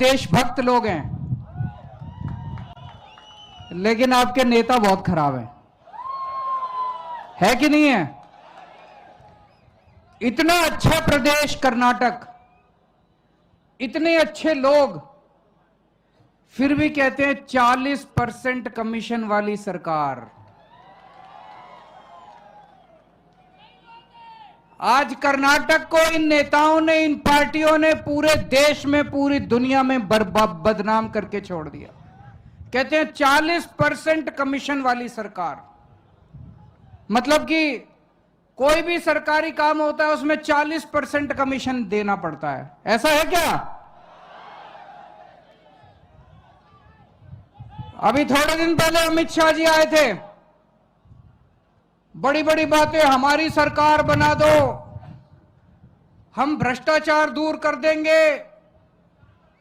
देशभक्त लोग हैं, लेकिन आपके नेता बहुत खराब है कि नहीं है? इतना अच्छा प्रदेश कर्नाटक, इतने अच्छे लोग, फिर भी कहते हैं 40% कमीशन वाली सरकार। आज कर्नाटक को इन नेताओं ने, इन पार्टियों ने पूरे देश में, पूरी दुनिया में बदनाम करके छोड़ दिया। कहते हैं 40% कमीशन वाली सरकार, मतलब कि कोई भी सरकारी काम होता है उसमें 40% कमीशन देना पड़ता है। ऐसा है क्या? अभी थोड़े दिन पहले अमित शाह जी आए थे, बड़ी बड़ी बातें, हमारी सरकार बना दो, हम भ्रष्टाचार दूर कर देंगे।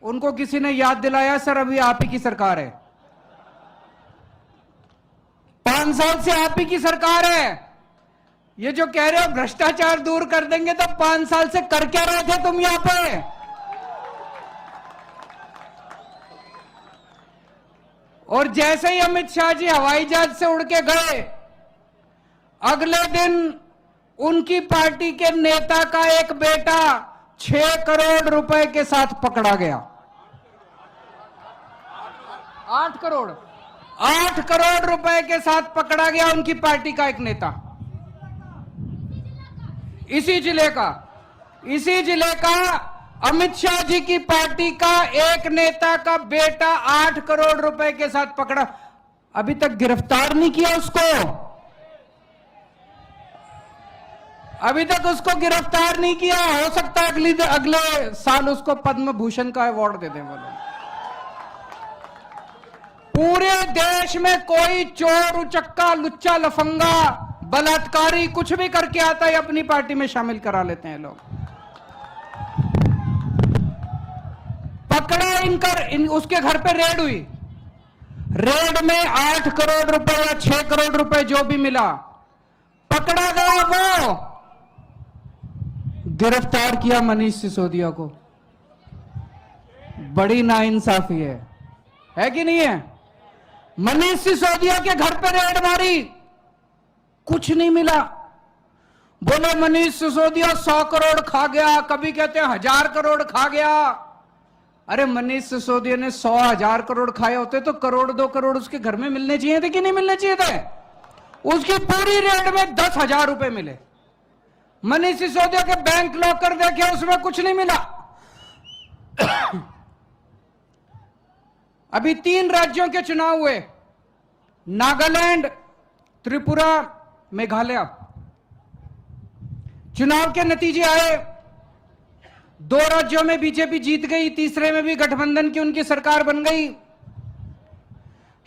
उनको किसी ने याद दिलाया, सर अभी आप ही की सरकार है, 5 साल से आप ही की सरकार है। ये जो कह रहे हो भ्रष्टाचार दूर कर देंगे, तो 5 साल से कर क्या रहे थे तुम यहां पे? और जैसे ही अमित शाह जी हवाई जहाज से उड़ के गए, अगले दिन उनकी पार्टी के नेता का एक बेटा 6 करोड़ रुपए के साथ पकड़ा गया। 8 करोड़ रुपए के साथ पकड़ा गया उनकी पार्टी का एक नेता। इसी जिले का अमित शाह जी की पार्टी का एक नेता का बेटा 8 करोड़ रुपए के साथ पकड़ा। अभी तक गिरफ्तार नहीं किया उसको, अभी तक उसको गिरफ्तार नहीं किया। हो सकता है अगले साल उसको पद्म भूषण का अवार्ड दे दें बोलो। पूरे देश में कोई चोर, उचक्का, लुच्चा, लफंगा, बलात्कारी कुछ भी करके आता है, अपनी पार्टी में शामिल करा लेते हैं लोग। पकड़ा उसके घर पे रेड हुई, रेड में 8 करोड़ रुपए या 6 करोड़ रुपए जो भी मिला, पकड़ा गया। वो गिरफ्तार किया मनीष सिसोदिया को। बड़ी नाइंसाफी है कि नहीं है? मनीष सिसोदिया के घर पे रेड मारी, कुछ नहीं मिला। बोले मनीष सिसोदिया 100 करोड़ खा गया, कभी कहते हैं 1000 करोड़ खा गया। अरे मनीष सिसोदिया ने 100,000 करोड़ खाए होते तो करोड़ 2 करोड़ उसके घर में मिलने चाहिए थे कि नहीं मिलने चाहिए थे? उसकी पूरी रेड में 10,000 रुपए मिले। मनीष सिसोदिया के बैंक लॉकर देखे, उसमें कुछ नहीं मिला। अभी 3 राज्यों के चुनाव हुए, नागालैंड, त्रिपुरा, मेघालय। चुनाव के नतीजे आए, 2 राज्यों में बीजेपी जीत गई, तीसरे में भी गठबंधन की उनकी सरकार बन गई।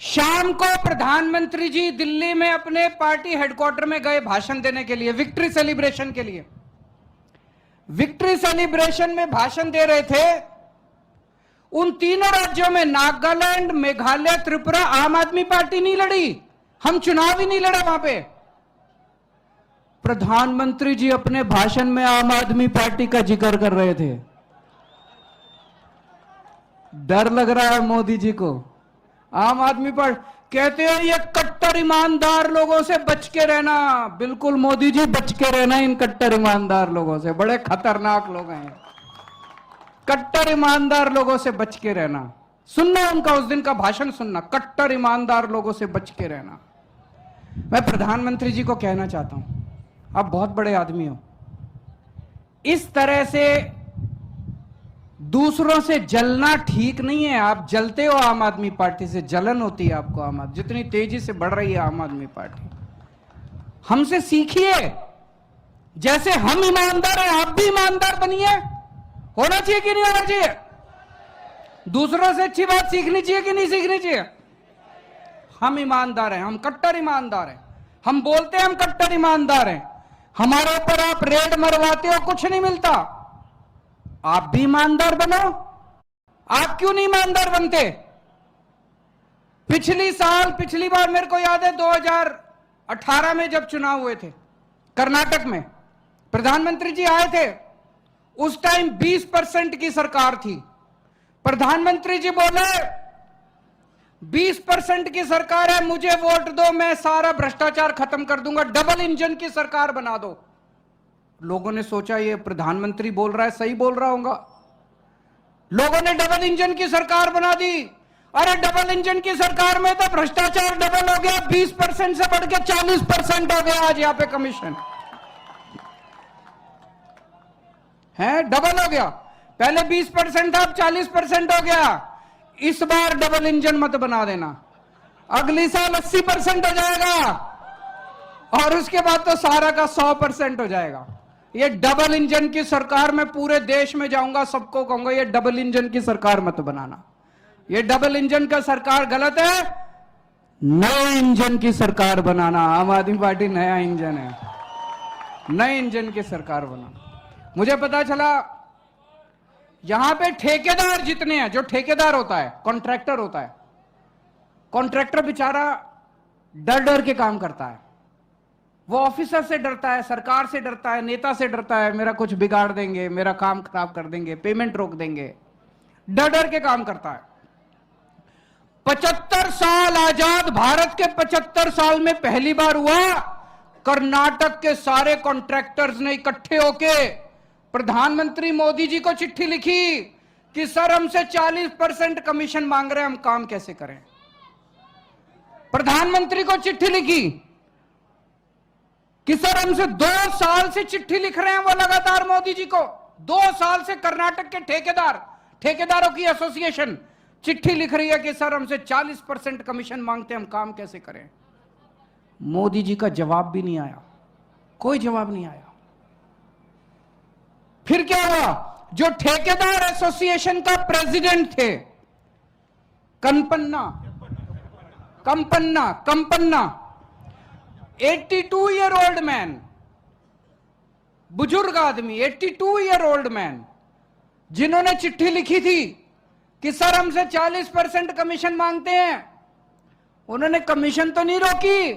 शाम को प्रधानमंत्री जी दिल्ली में अपने पार्टी हेडक्वार्टर में गए भाषण देने के लिए, विक्ट्री सेलिब्रेशन के लिए। विक्ट्री सेलिब्रेशन में भाषण दे रहे थे। उन तीनों राज्यों में, नागालैंड, मेघालय, त्रिपुरा, आम आदमी पार्टी नहीं लड़ी, हम चुनाव ही नहीं लड़े वहां पे। प्रधानमंत्री जी अपने भाषण में आम आदमी पार्टी का जिक्र कर रहे थे। डर लग रहा है मोदी जी को। आम आदमी पार्टी कहते हैं ये कट्टर ईमानदार लोगों से बच के रहना। बिल्कुल मोदी जी, बच के रहना इन कट्टर ईमानदार लोगों से, बड़े खतरनाक लोग हैं। कट्टर ईमानदार लोगों से बच के रहना। सुनना उनका उस दिन का भाषण, सुनना, कट्टर ईमानदार लोगों से बच के रहना। मैं प्रधानमंत्री जी को कहना चाहता हूं, आप बहुत बड़े आदमी हो, इस तरह से दूसरों से जलना ठीक नहीं है। आप जलते हो आम आदमी पार्टी से, जलन होती है आपको आम आदमी, जितनी तेजी से बढ़ रही है आम आदमी पार्टी। हमसे सीखिए, जैसे हम ईमानदार हैं आप भी ईमानदार बनिए। होना चाहिए कि नहीं होना चाहिए? दूसरों से अच्छी बात सीखनी चाहिए कि नहीं सीखनी चाहिए? हम ईमानदार हैं, हम कट्टर ईमानदार हैं। हम बोलते हैं हम कट्टर ईमानदार हैं, हमारे ऊपर आप रेड मरवाते हो, कुछ नहीं मिलता। आप भी ईमानदार बनो। आप क्यों नहीं ईमानदार बनते? पिछली बार मेरे को याद है 2018 में जब चुनाव हुए थे कर्नाटक में, प्रधानमंत्री जी आए थे। उस टाइम 20% की सरकार थी। प्रधानमंत्री जी बोले 20% की सरकार है, मुझे वोट दो, मैं सारा भ्रष्टाचार खत्म कर दूंगा, डबल इंजन की सरकार बना दो। लोगों ने सोचा ये प्रधानमंत्री बोल रहा है, सही बोल रहा होगा। लोगों ने डबल इंजन की सरकार बना दी। अरे डबल इंजन की सरकार में तो भ्रष्टाचार डबल हो गया, 20% से बढ़ के 40% हो गया आज यहां पे कमीशन है, डबल हो गया। पहले 20% था, अब 40% हो गया। इस बार डबल इंजन मत बना देना, अगली साल 80% हो जाएगा और उसके बाद तो सारा का 100% हो जाएगा। ये डबल इंजन की सरकार में पूरे देश में जाऊंगा, सबको कहूंगा ये डबल इंजन की सरकार मत बनाना, ये डबल इंजन का सरकार गलत है, नए इंजन की सरकार बनाना। आम आदमी पार्टी नया इंजन है, नए इंजन की सरकार बनाना। मुझे पता चला यहां पे ठेकेदार जितने हैं, जो ठेकेदार होता है, कॉन्ट्रैक्टर होता है, कॉन्ट्रैक्टर बेचारा डर डर के काम करता है। वो ऑफिसर से डरता है, सरकार से डरता है, नेता से डरता है, मेरा कुछ बिगाड़ देंगे, मेरा काम खराब कर देंगे, पेमेंट रोक देंगे, डर डर के काम करता है। 75 साल आजाद भारत के 75 साल में पहली बार हुआ कर्नाटक के सारे कॉन्ट्रैक्टर्स ने इकट्ठे होके प्रधानमंत्री मोदी जी को चिट्ठी लिखी कि सर हमसे 40% कमीशन मांग रहे हैं, हम काम कैसे करें। प्रधानमंत्री को चिट्ठी लिखी कि सर हमसे 2 साल से चिट्ठी लिख रहे हैं वो लगातार मोदी जी को, 2 साल से कर्नाटक के ठेकेदारों की एसोसिएशन चिट्ठी लिख रही है कि सर हमसे 40% कमीशन मांगते हैं, हम काम कैसे करें। मोदी जी का जवाब भी नहीं आया, कोई जवाब नहीं आया। फिर क्या हुआ, जो ठेकेदार एसोसिएशन का प्रेसिडेंट थे कंपन्ना 82 ईयर ओल्ड मैन, बुजुर्ग आदमी, 82 ईयर ओल्ड मैन, जिन्होंने चिट्ठी लिखी थी कि सर हमसे 40% कमीशन मांगते हैं, उन्होंने कमीशन तो नहीं रोकी,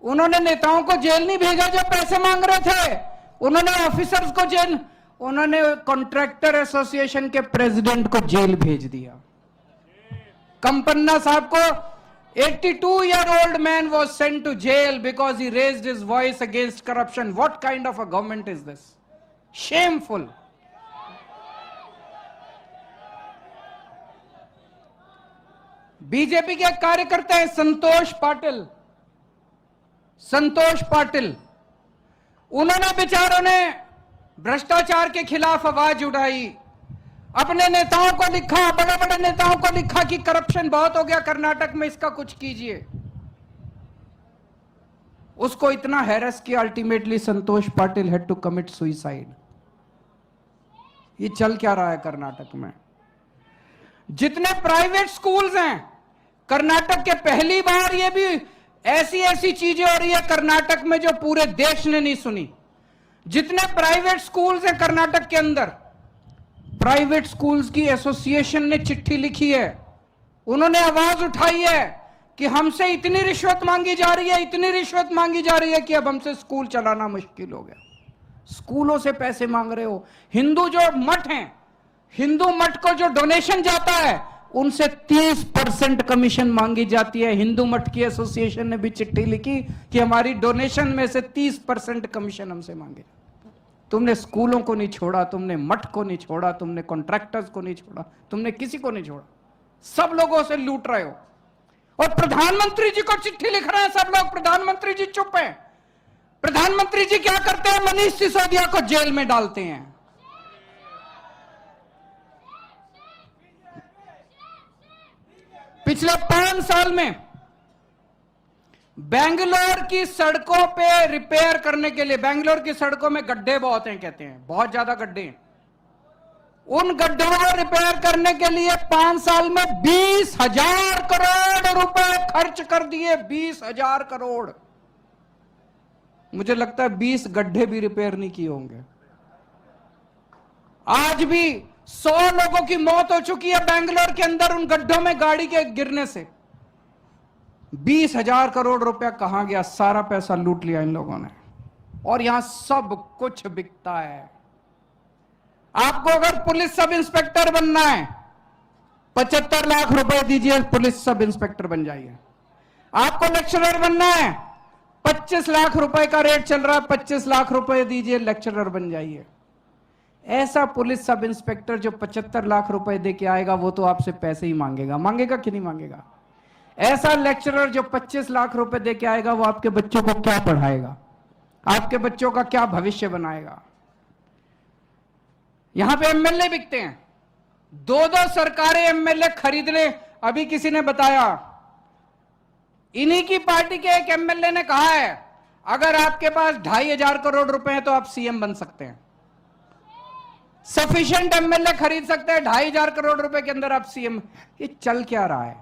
उन्होंने नेताओं को जेल नहीं भेजा जो पैसे मांग रहे थे, उन्होंने ऑफिसर्स को जेल, उन्होंने कॉन्ट्रैक्टर एसोसिएशन के प्रेसिडेंट को जेल भेज दिया। कंपन्ना साहब को 82 year old man was sent to jail because he raised his voice against corruption. What kind of a government is this? Shameful. BJP के कार्यकर्ता हैं संतोष पाटिल, उन्होंने बेचारों ने भ्रष्टाचार के खिलाफ आवाज उठाई, अपने नेताओं को लिखा, बड़े बड़े नेताओं को लिखा कि करप्शन बहुत हो गया कर्नाटक में, इसका कुछ कीजिए। उसको इतना हैरेस किया, ultimately Santosh Patil had to commit suicide. ये चल क्या रहा है कर्नाटक में। जितने प्राइवेट स्कूल्स हैं कर्नाटक के, पहली बार ये भी ऐसी चीजें हो रही है कर्नाटक में जो पूरे देश ने नहीं सुनी। जितने प्राइवेट स्कूल्स हैं कर्नाटक के अंदर, प्राइवेट स्कूल्स की एसोसिएशन ने चिट्ठी लिखी है, उन्होंने आवाज उठाई है कि हमसे इतनी रिश्वत मांगी जा रही है कि अब हमसे स्कूल चलाना मुश्किल हो गया। स्कूलों से पैसे मांग रहे हो। हिंदू जो मठ हैं, हिंदू मठ को जो डोनेशन जाता है उनसे 30% कमीशन मांगी जाती है। हिंदू मठ की एसोसिएशन ने भी चिट्ठी लिखी कि हमारी डोनेशन में से 30% कमीशन हमसे मांगे। तुमने स्कूलों को नहीं छोड़ा, तुमने मठ को नहीं छोड़ा, तुमने कॉन्ट्रैक्टर्स को नहीं छोड़ा, तुमने किसी को नहीं छोड़ा, सब लोगों से लूट रहे हो। और प्रधानमंत्री जी को चिट्ठी लिख रहे हैं सब लोग, प्रधानमंत्री जी चुप हैं। प्रधानमंत्री जी क्या करते हैं, मनीष सिसोदिया को जेल में डालते हैं। पिछले 5 साल में बेंगलोर की सड़कों पे रिपेयर करने के लिए, बेंगलोर की सड़कों में गड्ढे बहुत हैं, कहते हैं बहुत ज्यादा गड्ढे हैं, उन गड्ढों को रिपेयर करने के लिए 5 साल में 20,000 करोड़ रुपए खर्च कर दिए। 20,000 करोड़। मुझे लगता है 20 गड्ढे भी रिपेयर नहीं किए होंगे। आज भी 100 लोगों की मौत हो चुकी है बेंगलोर के अंदर उन गड्ढों में गाड़ी के गिरने से। 20,000 करोड़ रुपया कहां गया? सारा पैसा लूट लिया इन लोगों ने। और यहां सब कुछ बिकता है। आपको अगर पुलिस सब इंस्पेक्टर बनना है 75 लाख रुपए दीजिए, पुलिस सब इंस्पेक्टर बन जाइए। आपको लेक्चरर बनना है, 25 लाख रुपए का रेट चल रहा है, 25 लाख रुपए दीजिए, लेक्चरर बन जाइए। ऐसा पुलिस सब इंस्पेक्टर जो 75 लाख रुपए दे के आएगा, वो तो आपसे पैसे ही मांगेगा। मांगेगा कि नहीं मांगेगा? ऐसा लेक्चरर जो 25 लाख रुपए दे के आएगा, वो आपके बच्चों को क्या पढ़ाएगा, आपके बच्चों का क्या भविष्य बनाएगा? यहां पे एमएलए बिकते हैं, 2-2 सरकारें एमएलए खरीद ले। अभी किसी ने बताया, इन्हीं की पार्टी के एक एमएलए ने कहा है, अगर आपके पास 2,500 करोड़ रुपए हैं तो आप सीएम बन सकते हैं। सफिशिएंट एमएलए खरीद सकते हैं, 2,500 करोड़ रुपए के अंदर आप सीएम। ये चल क्या रहा है?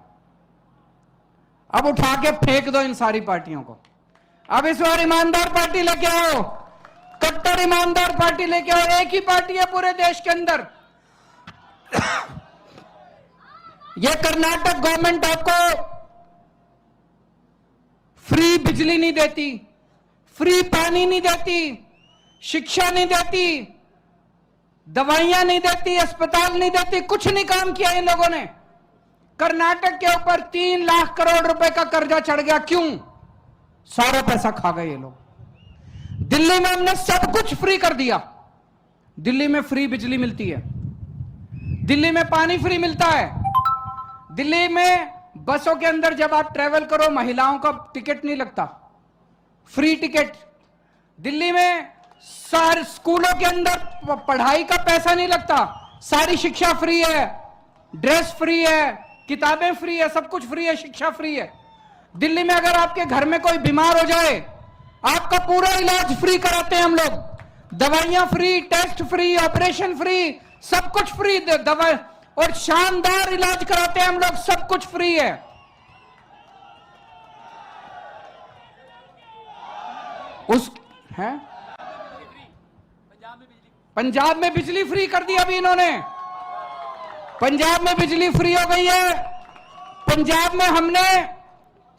अब उठा के फेंक दो इन सारी पार्टियों को। अब इस बार ईमानदार पार्टी लेके आओ, कट्टर ईमानदार पार्टी लेके आओ। एक ही पार्टी है पूरे देश के अंदर। ये कर्नाटक गवर्नमेंट आपको फ्री बिजली नहीं देती, फ्री पानी नहीं देती, शिक्षा नहीं देती, दवाइयां नहीं देती, अस्पताल नहीं देती, कुछ नहीं काम किया इन लोगों ने। कर्नाटक के ऊपर 3 लाख करोड़ रुपए का कर्जा चढ़ गया। क्यों? सारा पैसा खा गए ये लोग। दिल्ली में हमने सब कुछ फ्री कर दिया। दिल्ली में फ्री बिजली मिलती है, दिल्ली में पानी फ्री मिलता है, दिल्ली में बसों के अंदर जब आप ट्रेवल करो महिलाओं का टिकट नहीं लगता, फ्री टिकट। दिल्ली में सारे स्कूलों के अंदर पढ़ाई का पैसा नहीं लगता, सारी शिक्षा फ्री है, ड्रेस फ्री है, किताबें फ्री है, सब कुछ फ्री है, शिक्षा फ्री है। दिल्ली में अगर आपके घर में कोई बीमार हो जाए, आपका पूरा इलाज फ्री कराते हैं हम लोग, दवाइयां free, test free, operation free, सब कुछ फ्री, दवा और शानदार इलाज कराते हैं हम लोग, सब कुछ फ्री है। उस है पंजाब में बिजली फ्री कर दी अभी इन्होंने। पंजाब में बिजली फ्री हो गई है। पंजाब में हमने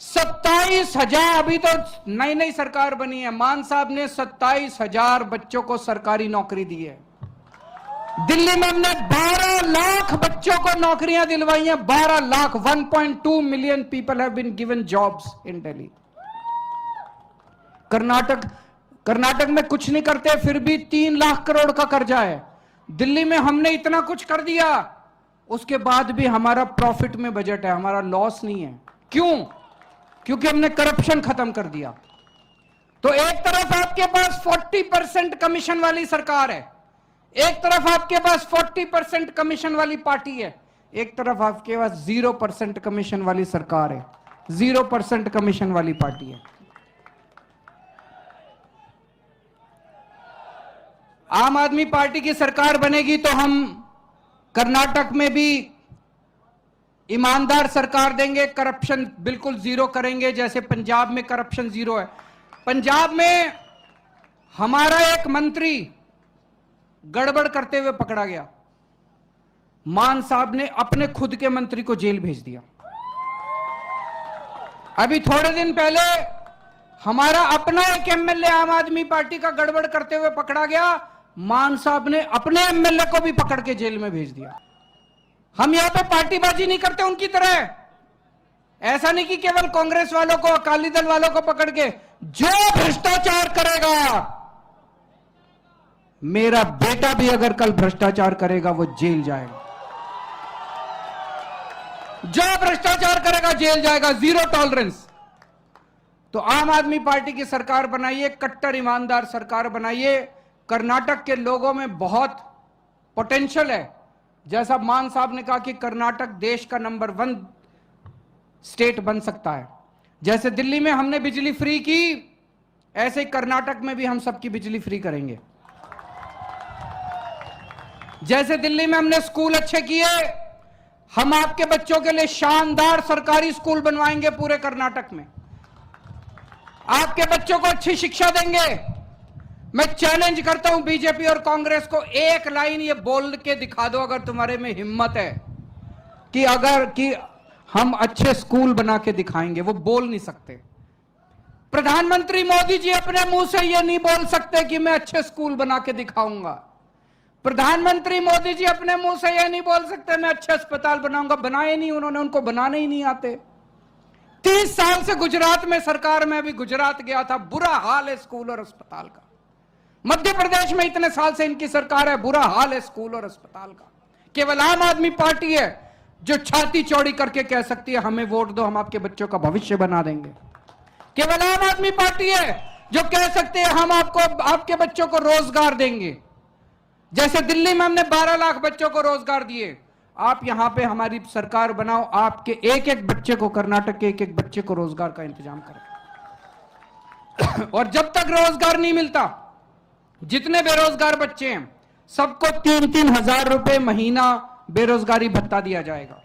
27,000, अभी तो नई नई सरकार बनी है, मान साहब ने 27,000 बच्चों को सरकारी नौकरी दी है। दिल्ली में हमने 12 लाख बच्चों को नौकरियां दिलवाई हैं, 12 lakh, 1.2 million people have been given jobs in Delhi. Karnataka में कुछ नहीं करते, फिर भी 3 लाख करोड़ का कर्जा है। दिल्ली में हमने इतना कुछ कर दिया, उसके बाद भी हमारा प्रॉफिट में बजट है, हमारा लॉस नहीं है। क्यों? क्योंकि हमने करप्शन खत्म कर दिया। तो एक तरफ आपके पास 40% कमीशन वाली सरकार है, एक तरफ आपके पास 40% कमीशन वाली पार्टी है, एक तरफ आपके पास 0% कमीशन वाली सरकार है, 0% कमीशन वाली पार्टी है। आम आदमी पार्टी की सरकार बनेगी तो हम कर्नाटक में भी ईमानदार सरकार देंगे, करप्शन बिल्कुल जीरो करेंगे, जैसे पंजाब में करप्शन जीरो है। पंजाब में हमारा एक मंत्री गड़बड़ करते हुए पकड़ा गया, मान साहब ने अपने खुद के मंत्री को जेल भेज दिया। अभी थोड़े दिन पहले हमारा अपना एक एमएलए आम आदमी पार्टी का गड़बड़ करते हुए पकड़ा गया, मान साहब ने अपने एमएलए को भी पकड़ के जेल में भेज दिया। हम यहां पे पार्टीबाजी नहीं करते उनकी तरह। ऐसा नहीं कि केवल कांग्रेस वालों को, अकाली दल वालों को पकड़ के, जो भ्रष्टाचार करेगा, मेरा बेटा भी अगर कल भ्रष्टाचार करेगा वो जेल जाएगा। जो भ्रष्टाचार करेगा जेल जाएगा, जीरो टॉलरेंस। तो आम आदमी पार्टी की सरकार बनाइए, कट्टर ईमानदार सरकार बनाइए। कर्नाटक के लोगों में बहुत पोटेंशियल है। जैसा मान साहब ने कहा कि कर्नाटक देश का नंबर 1 स्टेट बन सकता है। जैसे दिल्ली में हमने बिजली फ्री की, ऐसे ही कर्नाटक में भी हम सबकी बिजली फ्री करेंगे। जैसे दिल्ली में हमने स्कूल अच्छे किए, हम आपके बच्चों के लिए शानदार सरकारी स्कूल बनवाएंगे पूरे कर्नाटक में। आपके बच्चों को अच्छी शिक्षा देंगे। मैं चैलेंज करता हूं बीजेपी और कांग्रेस को, एक लाइन ये बोल के दिखा दो अगर तुम्हारे में हिम्मत है कि हम अच्छे स्कूल बना के दिखाएंगे। वो बोल नहीं सकते। प्रधानमंत्री मोदी जी अपने मुंह से ये नहीं बोल सकते कि मैं अच्छे स्कूल बना के दिखाऊंगा। प्रधानमंत्री मोदी जी अपने मुंह से यह नहीं बोल सकते मैं अच्छे अस्पताल बनाऊंगा, बनाए नहीं उन्होंने, उनको बनाने ही नहीं आते। 30 साल से गुजरात में सरकार में, अभी गुजरात गया था, बुरा हाल है स्कूल और अस्पताल का। मध्य प्रदेश में इतने साल से इनकी सरकार है, बुरा हाल है स्कूल और अस्पताल का। केवल आम आदमी पार्टी है जो छाती चौड़ी करके कह सकती है हमें वोट दो, हम आपके बच्चों का भविष्य बना देंगे। केवल आम आदमी पार्टी है जो कह सकते हैं हम आपको, आपके बच्चों को रोजगार देंगे। जैसे दिल्ली में हमने 12 लाख बच्चों को रोजगार दिए, आप यहां पे हमारी सरकार बनाओ, आपके एक एक बच्चे को, कर्नाटक के एक एक बच्चे को रोजगार का इंतजाम करें। और जब तक रोजगार नहीं मिलता, जितने बेरोजगार बच्चे हैं सबको 3-3 हजार रुपए महीना बेरोजगारी भत्ता दिया जाएगा।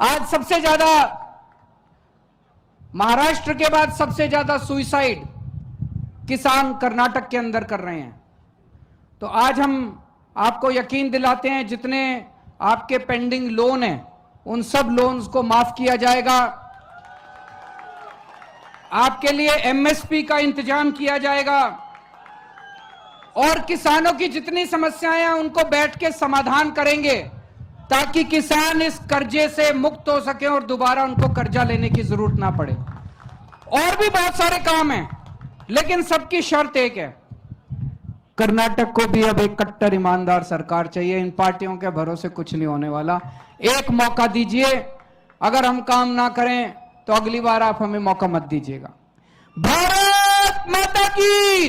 आज सबसे ज्यादा, महाराष्ट्र के बाद सबसे ज्यादा सुसाइड किसान कर्नाटक के अंदर कर रहे हैं। तो आज हम आपको यकीन दिलाते हैं जितने आपके पेंडिंग लोन हैं उन सब लोन्स को माफ किया जाएगा। आपके लिए एमएसपी का इंतजाम किया जाएगा और किसानों की जितनी समस्याएं हैं उनको बैठ के समाधान करेंगे ताकि किसान इस कर्जे से मुक्त हो सके और दोबारा उनको कर्जा लेने की जरूरत ना पड़े। और भी बहुत सारे काम हैं, लेकिन सबकी शर्त एक है, कर्नाटक को भी अब एक कट्टर ईमानदार सरकार चाहिए। इन पार्टियों के भरोसे कुछ नहीं होने वाला। एक मौका दीजिए, अगर हम काम ना करें तो अगली बार आप हमें मौका मत दीजिएगा। भारत माता की